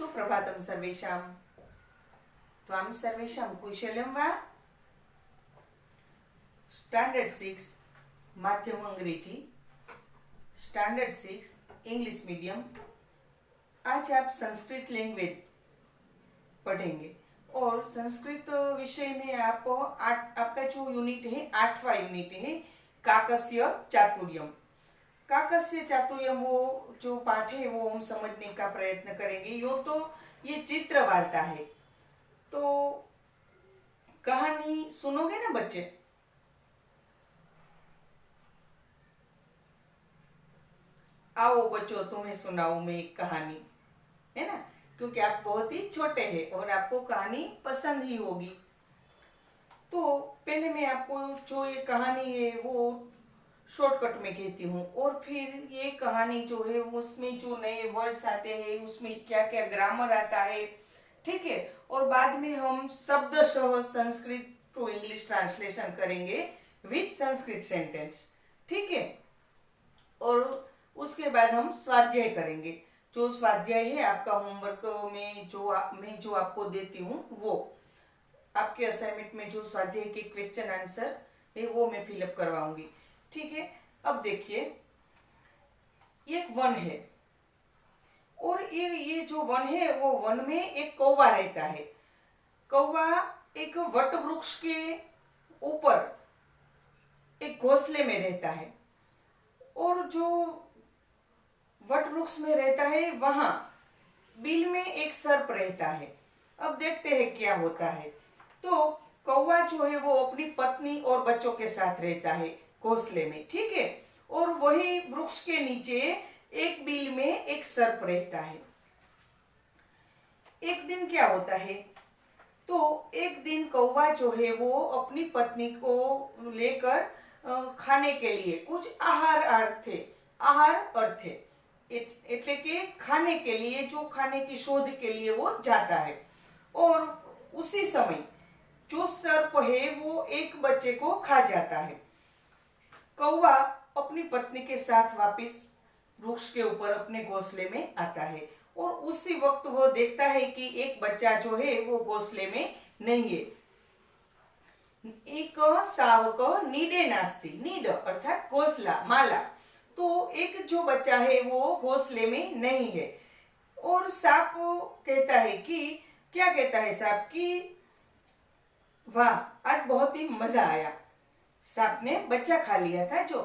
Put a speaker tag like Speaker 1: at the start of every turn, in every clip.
Speaker 1: सुप्रभातं सर्वेषां। त्वां सर्वेषां कुशलं वा? स्टैंडर्ड 6 माध्यम अंग्रेजी, स्टैंडर्ड 6 इंग्लिश मीडियम। आज आप संस्कृत लैंग्वेज पढ़ेंगे और संस्कृत विषय में आपका जो यूनिट है 8वां यूनिट है काकस्य चातुर्यम। काकस्य चातुर्यम वो जो पाठ है वो हम समझने का प्रयत्न करेंगे। ये चित्र वार्ता है, तो कहानी सुनोगे ना बच्चे? आओ बच्चों, तुम्हें सुनाऊं मैं एक कहानी, है ना? क्योंकि आप बहुत ही छोटे हैं और आपको कहानी पसंद ही होगी। तो पहले मैं आपको जो ये कहानी है वो शॉर्टकट में कहती हूँ, और फिर ये कहानी जो है उसमें जो नए वर्ड्स आते हैं, उसमें क्या क्या ग्रामर आता है, ठीक है। और बाद में हम शब्दशः संस्कृत टू इंग्लिश ट्रांसलेशन करेंगे विथ संस्कृत सेंटेंस, ठीक है। और उसके बाद हम स्वाध्याय करेंगे। जो स्वाध्याय है आपका होमवर्क में मैं जो आपको देती हूँ, वो आपके असाइनमेंट में जो स्वाध्याय के क्वेश्चन आंसर है वो मैं फिलअप करवाऊंगी, ठीक है। अब देखिए, एक वन है और ये जो वन है वो वन में एक कौवा रहता है। कौवा एक वट वृक्ष के ऊपर एक घोंसले में रहता है, और जो वट वृक्ष में रहता है वहां बिल में एक सर्प रहता है। अब देखते हैं क्या होता है। तो कौवा जो है वो अपनी पत्नी और बच्चों के साथ रहता है घोंसले में, ठीक है। और वही वृक्ष के नीचे एक बिल में एक सर्प रहता है। एक दिन क्या होता है, तो एक दिन कौवा जो है वो अपनी पत्नी को लेकर खाने के लिए कुछ आहार अर्थे એટલે કે खाने के लिए, जो खाने की शोध के लिए वो जाता है। और उसी समय जो सर्प है वो एक बच्चे को खा जाता है। कौवा अपनी पत्नी के साथ वापस वृक्ष के ऊपर अपने घोंसले में आता है, और उसी वक्त वो देखता है कि एक बच्चा जो है वो घोंसले में नहीं है। एक सावक नीडे नास्ती, नीड अर्थात घोंसला, माला। तो एक जो बच्चा है वो घोंसले में नहीं है। और सांप कहता है कि, क्या कहता है सांप कि वाह, आज बहुत ही मजा आया। सांप ने बच्चा खा लिया था जो,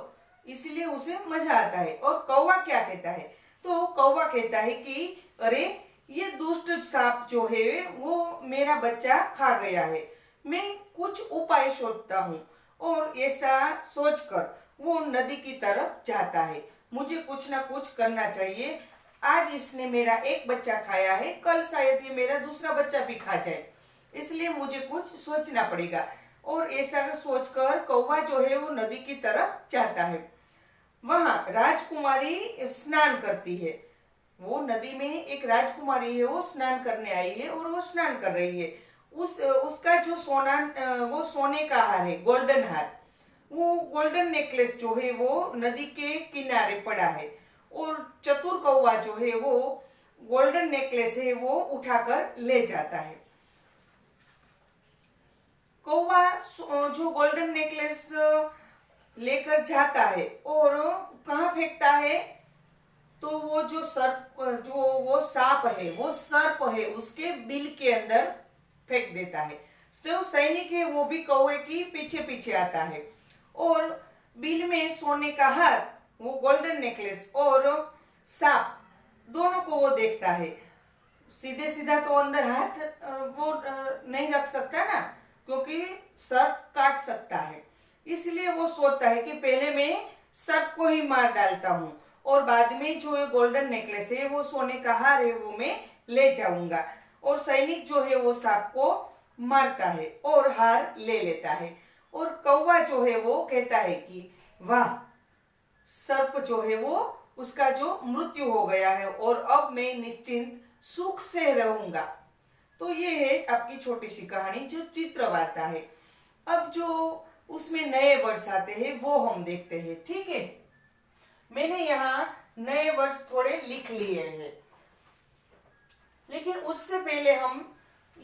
Speaker 1: इसलिए उसे मजा आता है। और कौवा क्या कहता है, तो कौवा कहता है कि अरे, ये दुष्ट सांप जो है वो मेरा बच्चा खा गया है, मैं कुछ उपाय सोचता हूँ। और ऐसा सोचकर वो नदी की तरफ जाता है। मुझे कुछ ना कुछ करना चाहिए, आज इसने मेरा एक बच्चा खाया है, कल शायद ये मेरा दूसरा बच्चा भी खा जाए, इसलिए मुझे कुछ सोचना पड़ेगा। और ऐसा सोचकर कौवा जो है वो नदी की तरफ जाता है। वहां राजकुमारी स्नान करती है। वो नदी में एक राजकुमारी है, वो स्नान करने आई है और वो स्नान कर रही है। उसका जो वो सोने का हार है, गोल्डन हार, वो गोल्डन नेकलेस जो है वो नदी के किनारे पड़ा है। और चतुर कौवा जो है वो गोल्डन नेकलेस है वो उठाकर ले जाता है। कौवा जो गोल्डन नेकलेस लेकर जाता है और कहाँ फेंकता है, तो वो जो वो सांप है, वो सर्प है, उसके बिल के अंदर फेंक देता है। जो सैनिक है वो भी कौवे की पीछे पीछे आता है, और बिल में सोने का हार, वो गोल्डन नेकलेस और सांप दोनों को वो देखता है। सीधे सीधा तो अंदर हाथ वो नहीं रख सकता ना, क्योंकि सर्प काट सकता है। इसलिए वो सोचता है कि पहले मैं सर्प को ही मार डालता हूँ, और बाद में जो गोल्डन नेकलेस है, वो सोने का हार है, वो मैं ले जाऊंगा। और सैनिक जो है वो सांप को मारता है और हार ले लेता है। और कौवा जो है वो कहता है कि वाह, सर्प जो है वो उसका जो मृत्यु हो गया है और अब मैं निश्चिंत सुख से रहूंगा। तो ये है आपकी छोटी सी कहानी जो चित्र वार्ता है। अब जो उसमें नए वर्ड्स आते हैं वो हम देखते हैं, ठीक है। मैंने यहाँ नए वर्ड्स थोड़े लिख लिए हैं, लेकिन उससे पहले हम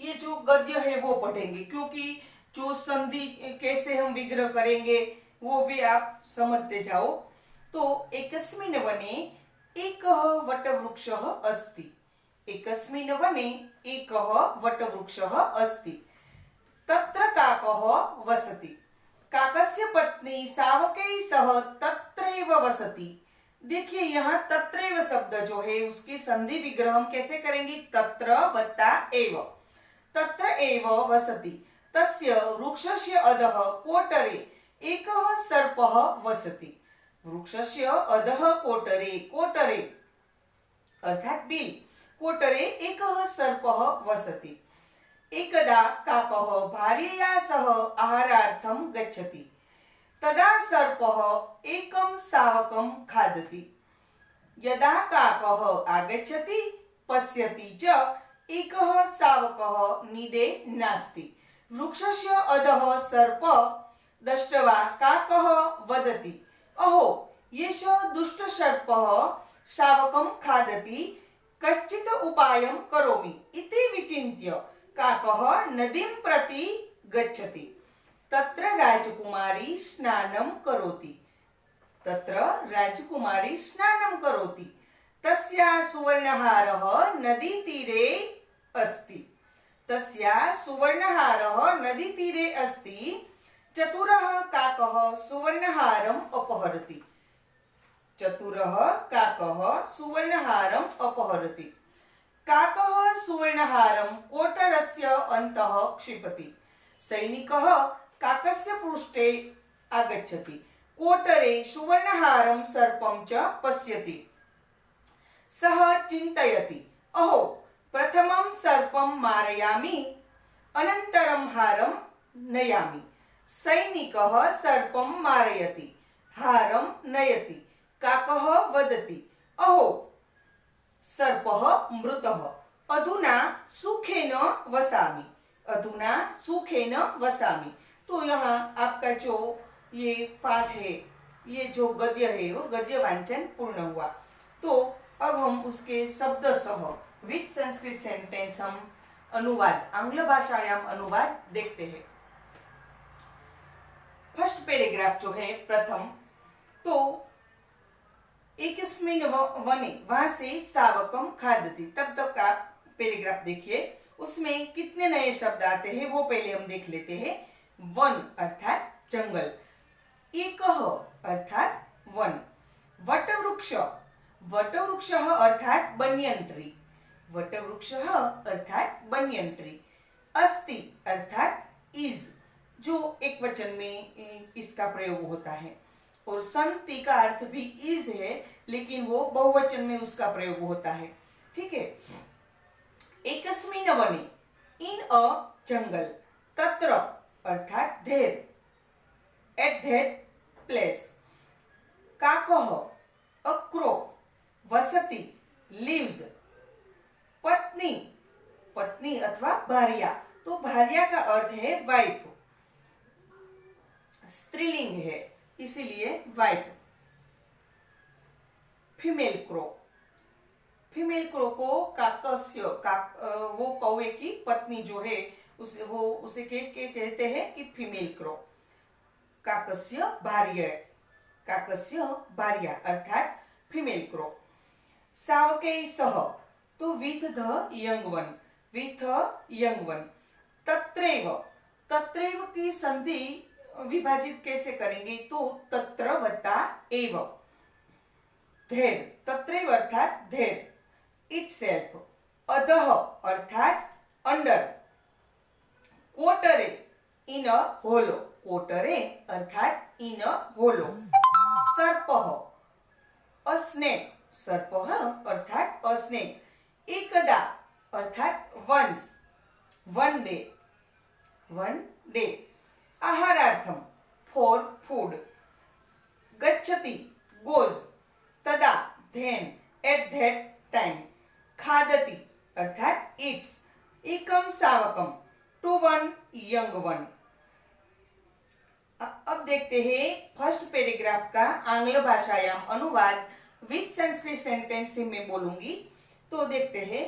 Speaker 1: ये जो गद्य है वो पढ़ेंगे, क्योंकि जो संधि कैसे हम विग्रह करेंगे वो भी आप समझते जाओ। तो एकस्मिन् वने एकः वटवृक्षः अस्ति। एकस्मिन् वने एकः वटवृक्षः अस्ति। तत्र काकः वसति। काकस्य पत्नी शावकै सह तत्रैव वसति। देखिए यहाँ तत्रैव शब्द जो है उसकी संधि विग्रह हम कैसे करेंगे, तत्र वत्ता एव। तत्र एव वसति। तस्य वृक्षस्य अधः कोटरे एकः सर्पः वसति। वृक्षस्य अधः कोटरे, कोटरे अर्थात बिल, कोटरे एकः सर्पः वसति। एकदा काकः भार्यया सह आहारार्थं गच्छति। तदा सर्पः एकं शावकं खादति। यदा काकः आगच्छति पश्यति च एकः शावकः निदे नास्ति। वृक्षस्य अधः सर्प दृष्ट्वा काकः वदति, अहो एषः दुष्टसर्पः शावकं खादति, कश्चित् उपायं करोमि इति विचिन्त्य काकः नदीं प्रति गच्छति। तत्र राजकुमारी स्नानं करोति। तत्र राजकुमारी स्नानं करोति। तस्याः सुवर्णहारः नदीतीरे अस्ति। तस्याः सुवर्णहारः नदीतीरे अस्ति। चतुरः काकः सुवर्णहारम् अपहरति। चतुरः काकः सुवर्णहारम् अपहरति। काकः सुवर्णहारं कोटरस्य अन्तः क्षिपति। सैनिकः काकस्य पृष्ठे आगच्छति। कोटरे सुवर्णहारं सर्पं च पश्यति। सः चिन्तयति, अहो प्रथमं सर्पं मारयामि, अनन्तरं हारं नयामि। सैनिकः सर्पं मारयति, हारं नयति। काकः वदति, अहो सर्पः मृतः, अधुना सुखेन वसामि। अधुना सुखेन वसामि। तो यहाँ आपका जो ये पाठ है, ये जो गद्य है वो गद्य वांचन पूर्ण हुआ। तो अब हम उसके शब्दशः विथ संस्कृत सेंटेंस हम अनुवाद, आंग्ल भाषायाम अनुवाद देखते हैं। फर्स्ट पैराग्राफ जो है प्रथम, तो एकस्मिन् वने, वहां से शावकम खादति, तब तक आप पैराग्राफ देखिए। उसमें कितने नए शब्द आते हैं वो पहले हम देख लेते हैं। वन अर्थात जंगल, एकः अर्थात वन, वटवृक्ष, वटवृक्षः अर्थात बनियन ट्री, वटवृक्षः अर्थात बनियन ट्री। अस्ति अर्थात इज, जो एक वचन में इसका प्रयोग होता है, और संति का अर्थ भी इज है लेकिन वो बहुवचन में उसका प्रयोग होता है। ठीक है। एकस्मिन् वने, इन अ जंगल, तत्र अर्थात देर, एट दैट प्लेस। काकः अ क्रो, वसति लिव्स। पत्नी, पत्नी अथवा भार्या, तो भार्या का अर्थ है वाइफ, स्त्रीलिंग है इसीलिए wife. Female crow, female crow को काकस्य, वो कौवे की पत्नी जो है उसे कहते हैं कि फीमेल क्रो। काकस्य भार्या, काकस्य भार्या अर्थात फीमेल क्रो। शावकै सह, तो with the young one, with young one. तत्रैव, तत्रैव की संधि विभाजित कैसे करेंगे, तो तत्र वत्ता एव। धेर, तत्रैव अर्थात धेर, itself। अधः अर्थात अंडर। कोटरे, इन अ होलो, कोटरे अर्थात इन अ होलो। सर्पः, अ स्नेक, सर्पः अर्थात अ स्नेक। एकदा अर्थात once, one day, one day. आहारार्थम, फॉर फूड। गच्छति, गोज, तदा, then, at that time। खादति अर्थात eats, एकम शावकम, टू वन यंग वन। अब देखते हैं फर्स्ट पैराग्राफ का आंग्ल भाषायाम अनुवाद विथ संस्कृत सेंटेंस से मैं बोलूंगी। तो देखते हैं।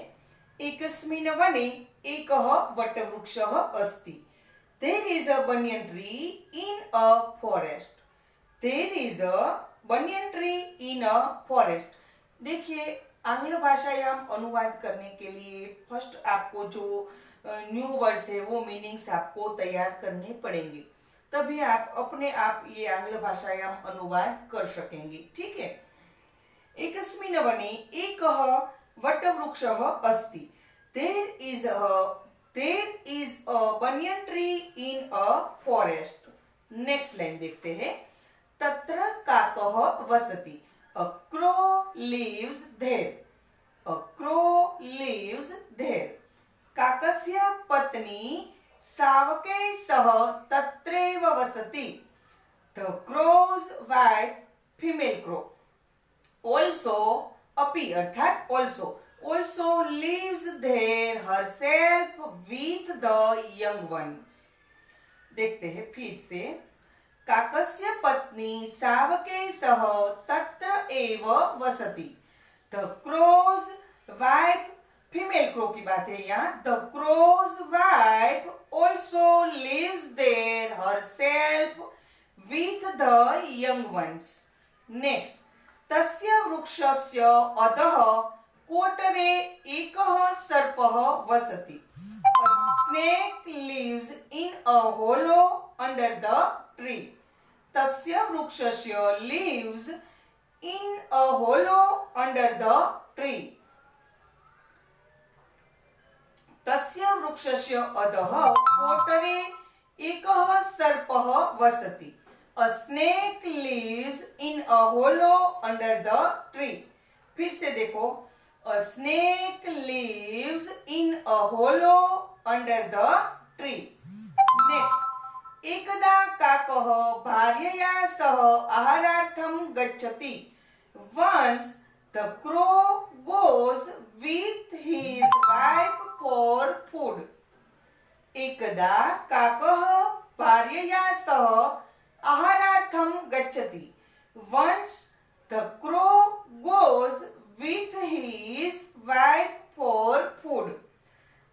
Speaker 1: एकस्मिन् वने एकः वटवृक्षः अस्ति. There is a banyan tree in a forest. There is a banyan tree in a forest. देखिए आंग्ल भाषायाम अनुवाद करने के लिए फर्स्ट आपको जो न्यू वर्ड्स है वो मीनिंग्स आपको तैयार करने पड़ेंगे, तभी आप अपने आप ये आंग्ल भाषायाम अनुवाद कर सकेंगे. ठीक है. एकस्मिन् वने एकः वटवृक्षः अस्ति. There is a banyan tree in a forest. Next line देखते हैं. तत्र काकः वसति. A crow lives there. A crow lives there. काकस्य पत्नी शावकैः सह तत्रैव वसति. The crow's wife, female crow, also अपि अर्थात also lives there herself with the young ones. देखते हैं फिर से. काकस्य पत्नी शावकैः सह तत्र एव वसति. The crow's wife, female crow की बात है यहाँ. The crow's wife also lives there herself with the young ones. Next. तस्य वृक्षस्य अधः कोटरे एकः सर्पः वसति. A snake lives in a hollow under the tree. तस्य वृक्षस्य lives in a hollow under the tree. तस्य वृक्षस्य अधः कोटरे एकः सर्पः वसति. A snake lives in a hollow under the tree. फिर से देखो. A snake lives in a hollow under the tree. Next. एकदा काकः भार्यया सह आहारार्थं गच्छति. Once the crow goes with his wife for food. एकदा काकः भार्यया सह आहारार्थं गच्छति. Once the crow goes with his wife for food.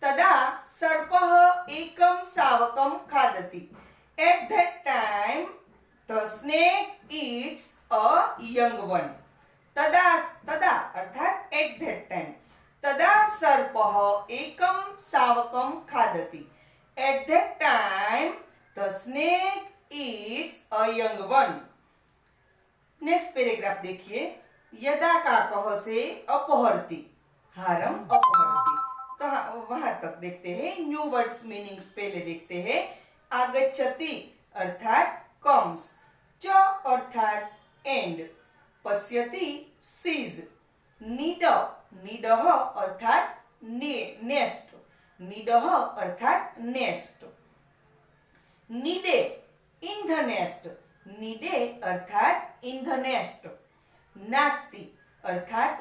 Speaker 1: तदा सर्पः एकं शावकं खादति. At that time the snake eats a young one. तदा अर्थात at that time. तदा सर्पः एकं शावकं खादति. At that time the snake eats a young one. Next paragraph देखिए. यदा काकः से अपहरति. हारम अपहरति. तो वहां तक देखते हैं. न्यू वर्ड्स मीनिंग्स पहले देखते हैं. आगच्छति अर्थात कम्स. च अर्थात एंड. पश्यति सीज. नीडः अर्थात नेस्ट. नीडः अर्थात नेस्ट. नीडे इन द नेस्ट. नीडे अर्थात इन द नेस्ट. नास्ति अर्थात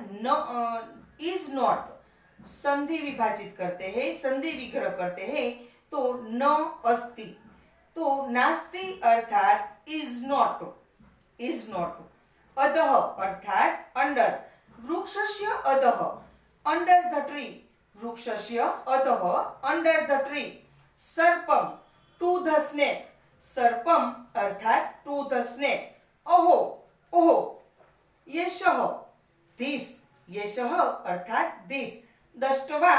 Speaker 1: इज नॉट. संधि विभाजित करते हैं, संधि विग्रह करते हैं तो न अस्ति. तो नास्ति अर्थात इज नॉट. अधः अर्थात अंडर. वृक्षस्य अधः अंडर द ट्री. वृक्षस्य अधः अंडर द ट्री. सर्पम टू द स्नेक. सर्पम अर्थात टू द स्नेक. ओहो येषः दिस. येषः अर्थात दिस. दष्ट्वा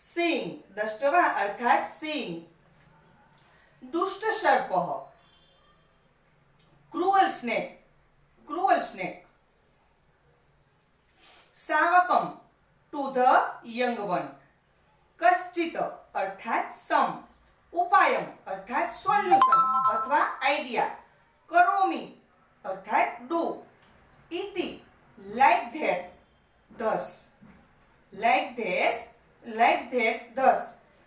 Speaker 1: सीइंग. दष्ट्वा अर्थात सीइंग. दुष्ट सर्पः क्रूअल स्नेक. शावकम टू द यंग वन. कश्चित अर्थात सम. उपायम अर्थात सॉल्यूशन अथवा आइडिया. करोमि अर्थात डू. इति like that thus. Like that thus.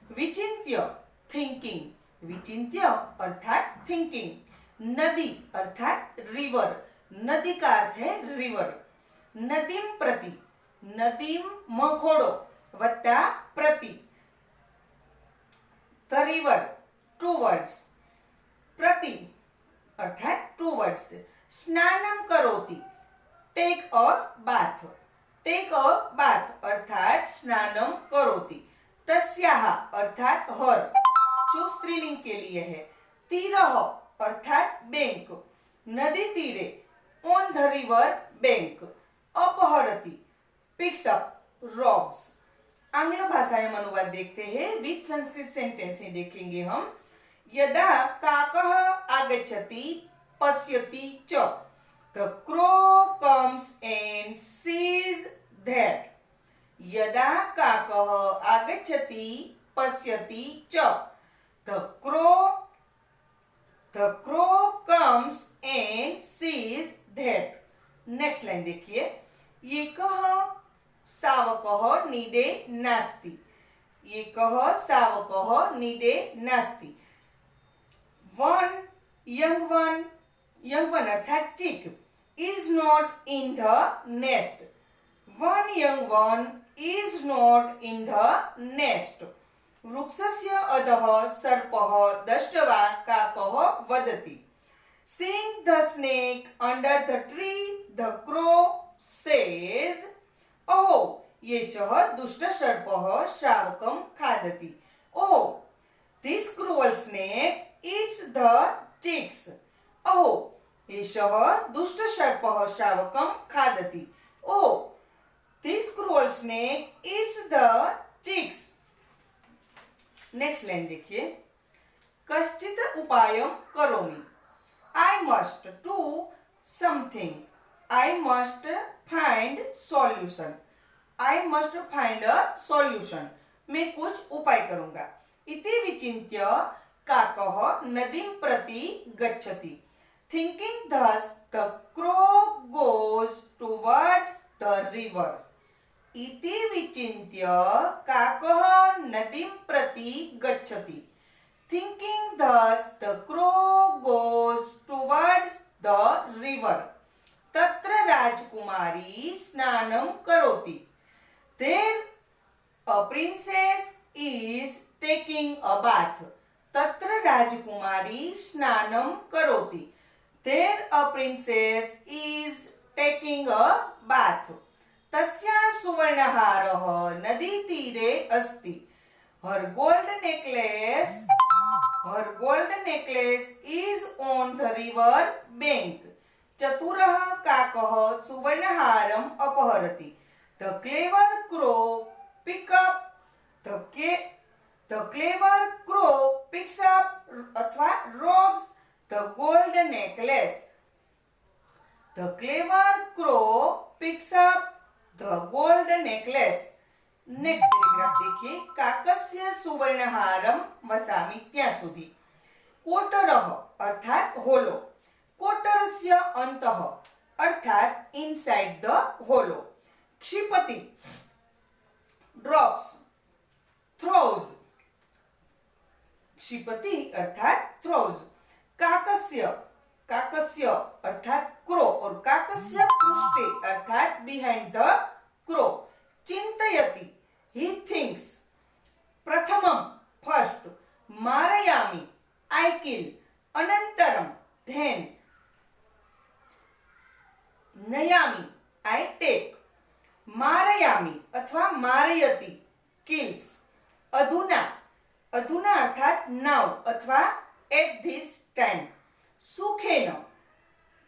Speaker 1: विचिन्त्य थिंकिंग. विचिन्त्य अर्थात थिंकिंग. नदी अर्थात रिवर. नदी का अर्थ है रिवर. नदीम प्रति. नदीम मघोड़ो वत्ता प्रति. The river towards. प्रति अर्थात टू वर्ड्स. स्नानम करोति take a bath. Take a bath अर्थात स्नानम करोति। तस्याः अर्थात हर, जो स्त्रीलिंग के लिए है। तीरः अर्थात बैंक, नदी तीरे, ऑन द रिवर बैंक। अपहरति पिक्स अप, रॉब्स। आंग्ल भाषा में अनुवाद देखते हैं, विच संस्कृत सेंटेंस देखेंगे हम। यदा काकः आगच्छति पश्यति च, the crow comes and sees that. यदा काकः आगच्छति पश्यति च, the crow comes and sees that. Next line देखिए। एकः शावकः नीडे नास्ति। एकः शावकः नीडे नास्ति। वन यंग वन अर्थात चिक, is not in the nest. One young one is not in the nest. वृक्षस्य अधः सर्पः दष्ट्वा काकः वदति। Seeing the snake under the tree, the crow says, "Oh, एषः दुष्टसर्पः शावकं खादति." Oh, this cruel snake eats the chicks. Oh, एषः दुष्टसर्पः शावकं खादति. Oh, this cruel snake eats the chicks. Next line देखिए। कश्चित् उपायं करोमि। I must do something. I must find solution. I must find a solution. मैं कुछ उपाय करूंगा। इति विचिन्त्य काकः नदीं प्रति गच्छति। Thinking thus, the crow goes towards the river. इति विचिन्त्य काकः नदीं प्रति गच्छति। Thinking thus, the crow goes towards the river. तत्र राजकुमारी स्नानं करोति. There a princess is taking a bath. तत्र राजकुमारी स्नानं करोति. There a princess is taking a bath. तस्याः सुवर्णहारः नदीतीरे अस्ति. Her gold necklace is on the river bank. चतुरः काकः सुवर्णहारम् अपहरति. The clever crow picks up अथवा robs the gold necklace. The clever crow picks up the gold necklace. Next paragraph देखिए। काकस्य सुवर्णहारं वसामि ત્યાં સુધી। कोटरः अर्थात होलो। कोटरस्य अन्तः अर्थात इनसाइड द होलो। क्षिपति ड्रॉप्स, थ्रोज। क्षिपति अर्थात थ्रोज। काकस्य अर्थात क्रो और काकस्य पृष्ठे अर्थात बिहाइंड द क्रो। चिंतयति he thinks. प्रथमं फर्स्ट, मारयामि I kill. अनंतरम then, नयामि I take. मारयामि अथवा मारयति kills. अधुना अर्थात now अथवा at this time. सुखेन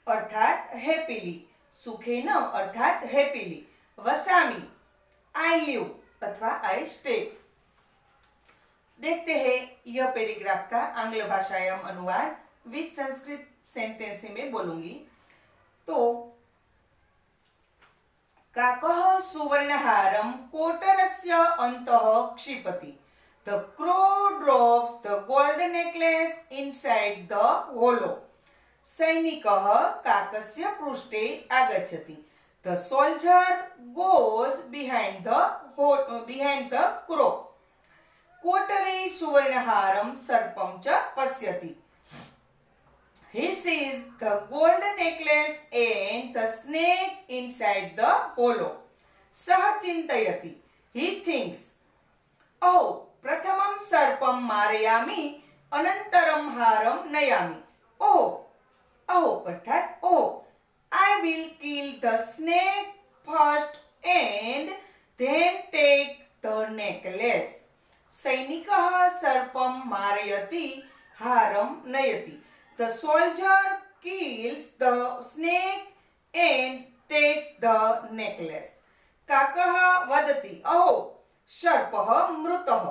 Speaker 1: अर्थात हैप्पीली, सुखेन अर्थात हैप्पीली। वसामि I live अथवा I stay। देखते हैं यह पैराग्राफ का आंग्ल भाषायाम अनुवाद, विच संस्कृत सेंटेंस में बोलूंगी। तो काकः सुवर्णहारं कोटरस्य अन्तः क्षिपति। The crow drops the gold necklace inside the hollow. सैनिकः काकस्य पृष्ठे आगच्छति। The soldier goes behind the crow. Kotre सुवर्णहारं सर्पं च पश्यति. He sees the gold necklace and the snake inside the hollow. सः चिन्तयति. He thinks. Oh, प्रथमं सर्पं मारयामि, अनन्तरं हारं नयामि. Oh अर्थात oh, I will kill the snake first and then take the necklace. सैनिकः सर्पं मारयति हारं नयति. The soldier kills the snake and takes the necklace. काकः वदति अहो सर्पः मृतः.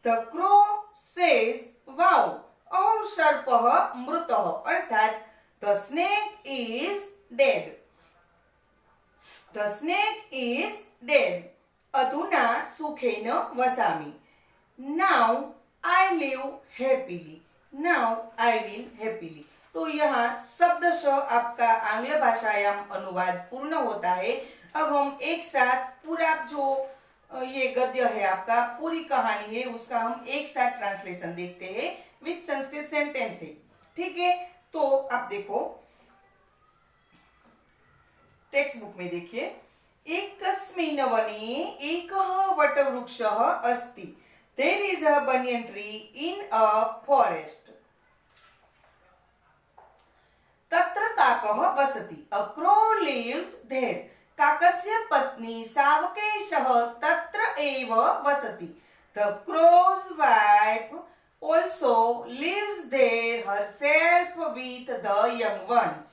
Speaker 1: The crow says wow, अहो सर्पः मृतः, अर्थात the snake is dead. The snake is dead. अधुना सुखेन वसामि. Now I live happily. Now I will happily. तो यहाँ शब्दशः आपका आंग्ल भाषायाम अनुवाद पूर्ण होता है. अब हम एक साथ पूरा जो ये गद्य है आपका, पूरी कहानी है, उसका हम एक साथ ट्रांसलेशन देखते हैं विथ संस्कृत सेंटेंस है. ठीक है, तो आप देखो टेक्स्ट बुक में देखिए. एकस्मिन् वने एकः वटवृक्षः अस्ति. There is a banyan tree in a forest. तत्र काकः वसति. A crow lives there. काकस्य पत्नी सावकेशः तत्र एव वसति. The crow's wife also lives there herself with the young ones.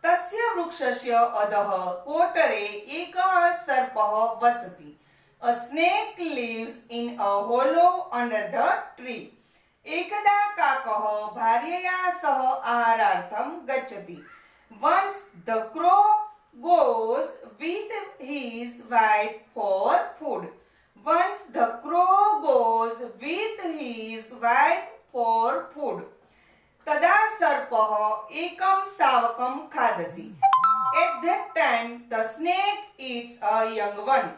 Speaker 1: तस्य वृक्षस्य अधः कोटरे एकः सर्पः वसति. A snake lives in a hollow under the tree. एकदा काकः भार्यया सह आहारार्थं गच्छति. Once the crow goes with his wife for food. Once the crow goes with his wife for food. तदा सर्पः एकं शावकं खादति. At that time the snake eats a young one.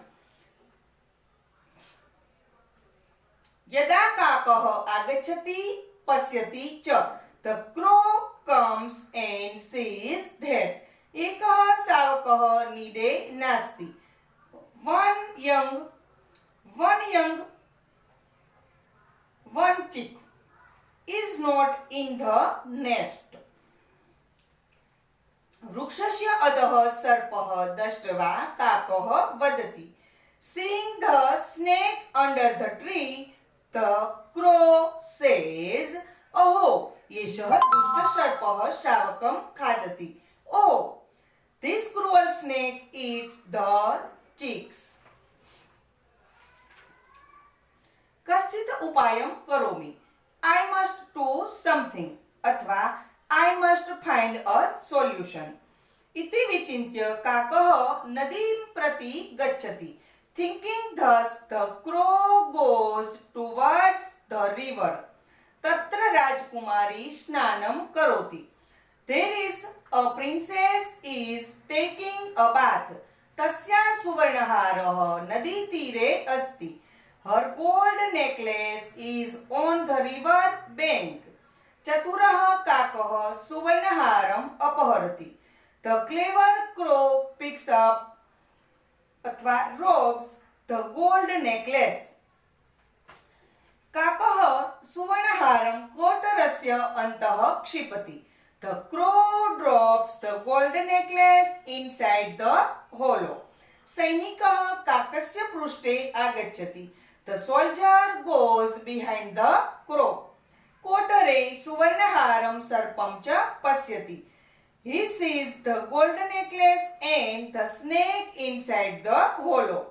Speaker 1: यदा काकः आगच्छति पश्यति च. The crow comes and sees that. एकः शावकः नीडे नास्ति. One chick is not in the nest. वृक्षस्य अधः सर्पः दृष्ट्वा काकः वदति. Seeing the snake under the tree, the crow says, अहो एषः दुष्टसर्पः शावकं खादति. Oh, this cruel snake eats the chicks. कश्चित् उपायं करोमि. I must do something अथवा I must find a solution. इति विचिन्त्य काकः नदीं प्रति गच्छति. Thinking thus, the crow goes towards the river. तत्र राजकुमारी स्नानं करोति. There is a princess is taking a bath. तस्याः सुवर्णहारः नदीतीरे अस्ति. Her gold necklace is on the river bank. चतुरः काकः सुवर्णहारम् अपहरति. The clever crow picks up अथवा robs the gold necklace. काकः सुवर्णहारं कोटरस्य अन्तः क्षिपति. The crow drops the gold necklace inside the hollow. सैनिकः काकस्य पृष्ठे आगच्छति. The soldier goes behind the crow. Kotre सुवर्णहारं सर्पं च पश्यति. He sees the gold necklace and the snake inside the hollow.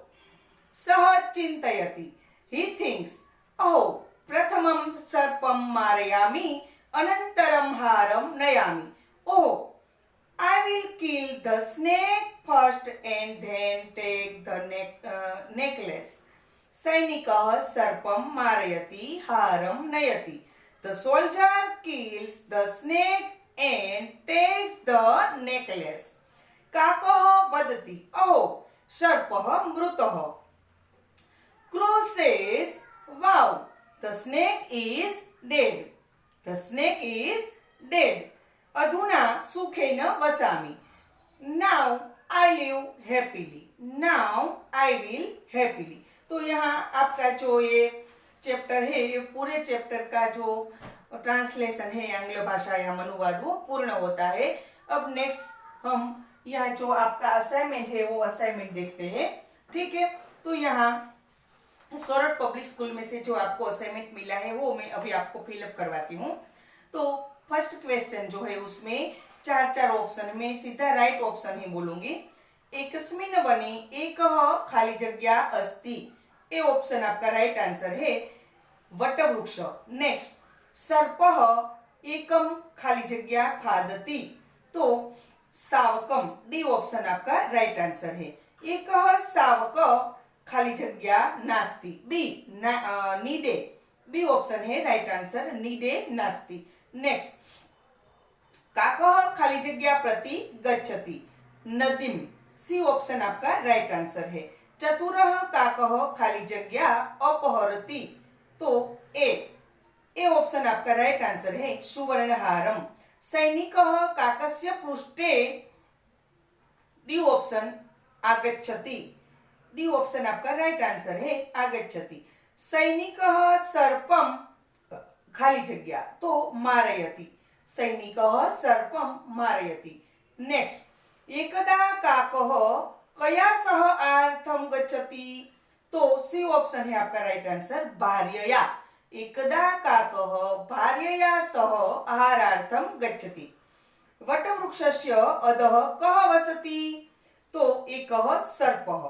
Speaker 1: सः चिन्तयति. He thinks, अहो प्रथमं सर्पं मारयामि, अनन्तरं हारं नयामि. Oh, I will kill the snake first and then take the necklace. सैनिकः सर्पं मारयति, हारं नयति. The soldier kills the snake and takes the necklace. काकः वदति, अहो सर्पः मृतः. Crow says, wow, the snake is dead. The snake is dead. अधुना सुखेन वसामि. Now I live happily. Now I will happily. तो यहाँ आपका जो ये चैप्टर है, ये पूरे चैप्टर का जो ट्रांसलेशन है आंग्ल भाषा या अनुवाद वो पूर्ण होता है. अब नेक्स्ट हम यहाँ जो आपका असाइनमेंट है वो असाइनमेंट देखते हैं। ठीक है, तो यहाँ सोरठ पब्लिक स्कूल में से जो आपको असाइनमेंट मिला है वो मैं अभी आपको फिलअप करवाती हूँ। तो फर्स्ट क्वेश्चन जो है उसमें चार चार ऑप्शन, मैं सीधा राइट ऑप्शन ही बोलूंगी। एकस्मिन् वने एकः खाली जगह अस्ति, ये ऑप्शन आपका राइट आंसर है, वटवृक्ष। नेक्स्ट, सर्पः एकम खाली जगह खादति, तो सावकम, डी ऑप्शन आपका राइट आंसर है। एकः सावक खाली जगह नास्ति, बी नीडे, बी ऑप्शन है राइट आंसर, नीडे नास्ति। नेक्स्ट, काकः खाली जगह प्रति गच्छति, नदीम, सी ऑप्शन आपका राइट आंसर है। चतुरः काकः खाली जगह अपहरति, तो ए ऑप्शन आपका राइट आंसर है, सुवर्णहारम। सैनिकः काकस्य पृष्ठे, डी ऑप्शन आगच्छति, डी ऑप्शन आपका राइट आंसर है, आगच्छति। सैनिकः सर्पम खाली जगह, तो मारयति, सैनिकः सर्पम मारयति। नेक्स्ट, एकदा काकः कया सह आहार्थं गच्छति, तो सी ऑप्शन है आपका राइट आंसर, भार्यया। एकदा काकः भार्यया सह आहारार्थं गच्छति। वटवृक्षस्य अधः कः वसति, तो एकः सर्पः,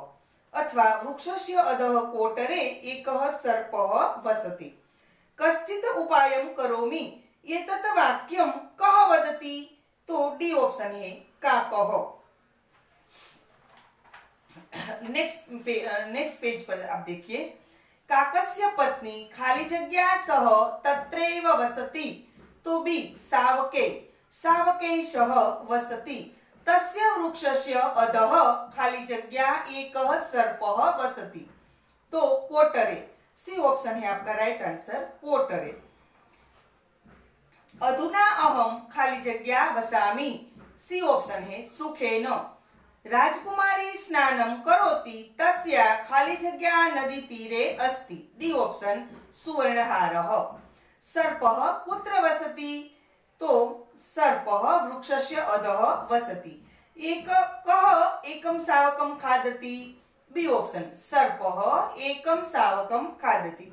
Speaker 1: अथवा वृक्षस्य अधः कोटरे एकः सर्पः वसति। कश्चित् उपायं करोमि, एतत् वाक्यं कः वदति, तो डी ऑप्शन है, काकः। नेक्स्ट पेज पर आप देखिए, काकस्य पत्नी खाली जगह सह तत्रैव वसति, तो बी सावके, सावके सह वसति। तस्य वृक्षस्य अधः खाली जगह एकः सर्पः वसति, तो कोटरे, सी ऑप्शन है आपका राइट आंसर, कोटरे। अधुना अहम खाली जगह वसामि, सी ऑप्शन है, सुखेन। राजकुमारी स्नानं करोति, तस्या खाली जगह नदी तीरे अस्ति, डी ऑप्शन सुवर्णहारः। सर्पः कुत्र वसति, तो सर्पः वृक्षस्य अधः वसति। कः एकं शावकं खादति, बी ऑप्शन सर्पः एकं शावकं खादति।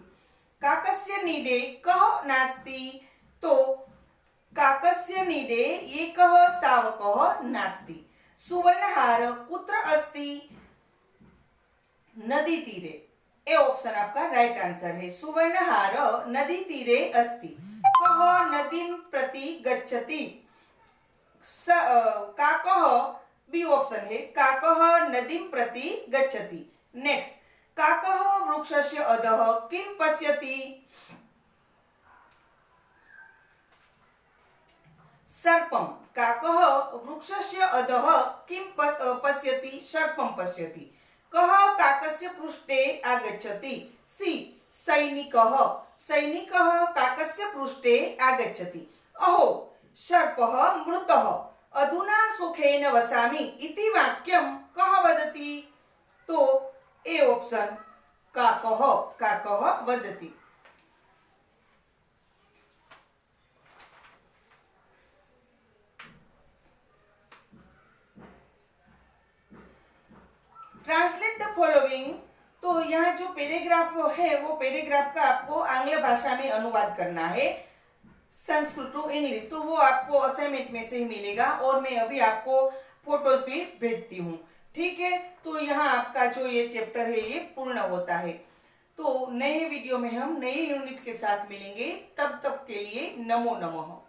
Speaker 1: काकस्य नीडे कः नास्ति, तो काकस्य नीडे एकः शावकः नास्ति। सुवर्णहार कुत्र अस्ति, नदी तीरे, ए ऑप्शन आपका राइट आंसर है, सुवर्णहार नदी तीरे अस्ति। कः नदीं प्रति गच्छति, काकः, बी ऑप्शन है, काकः नदीं प्रति गच्छति। नेक्स्ट, काकः वृक्षस्य अधः किं पश्यति, सर्पं, काकः वृक्षस्य अधः किं पश्यति, सर्पं पश्यति। कः काकस्य पृष्ठे आगच्छति, सी सैनिकः, सैनिकः काकस्य पृष्ठे आगच्छति। अहो सर्पः मृतः, अधुना सुखेन वसामि इति वाक्यं कः वदति, तो ए ऑप्शन काकः, काकः वदति। ट्रांसलेट द फॉलोइंग, तो यहाँ जो पैराग्राफ है वो पैराग्राफ का आपको आंग्ल भाषा में अनुवाद करना है, संस्कृत टू इंग्लिश, तो वो आपको असाइनमेंट में से ही मिलेगा और मैं अभी आपको फोटोज भी भेजती हूँ। ठीक है, तो यहाँ आपका जो ये चैप्टर है ये पूर्ण होता है। तो नए वीडियो में हम नए यूनिट के साथ मिलेंगे, तब तक के लिए नमो नमः।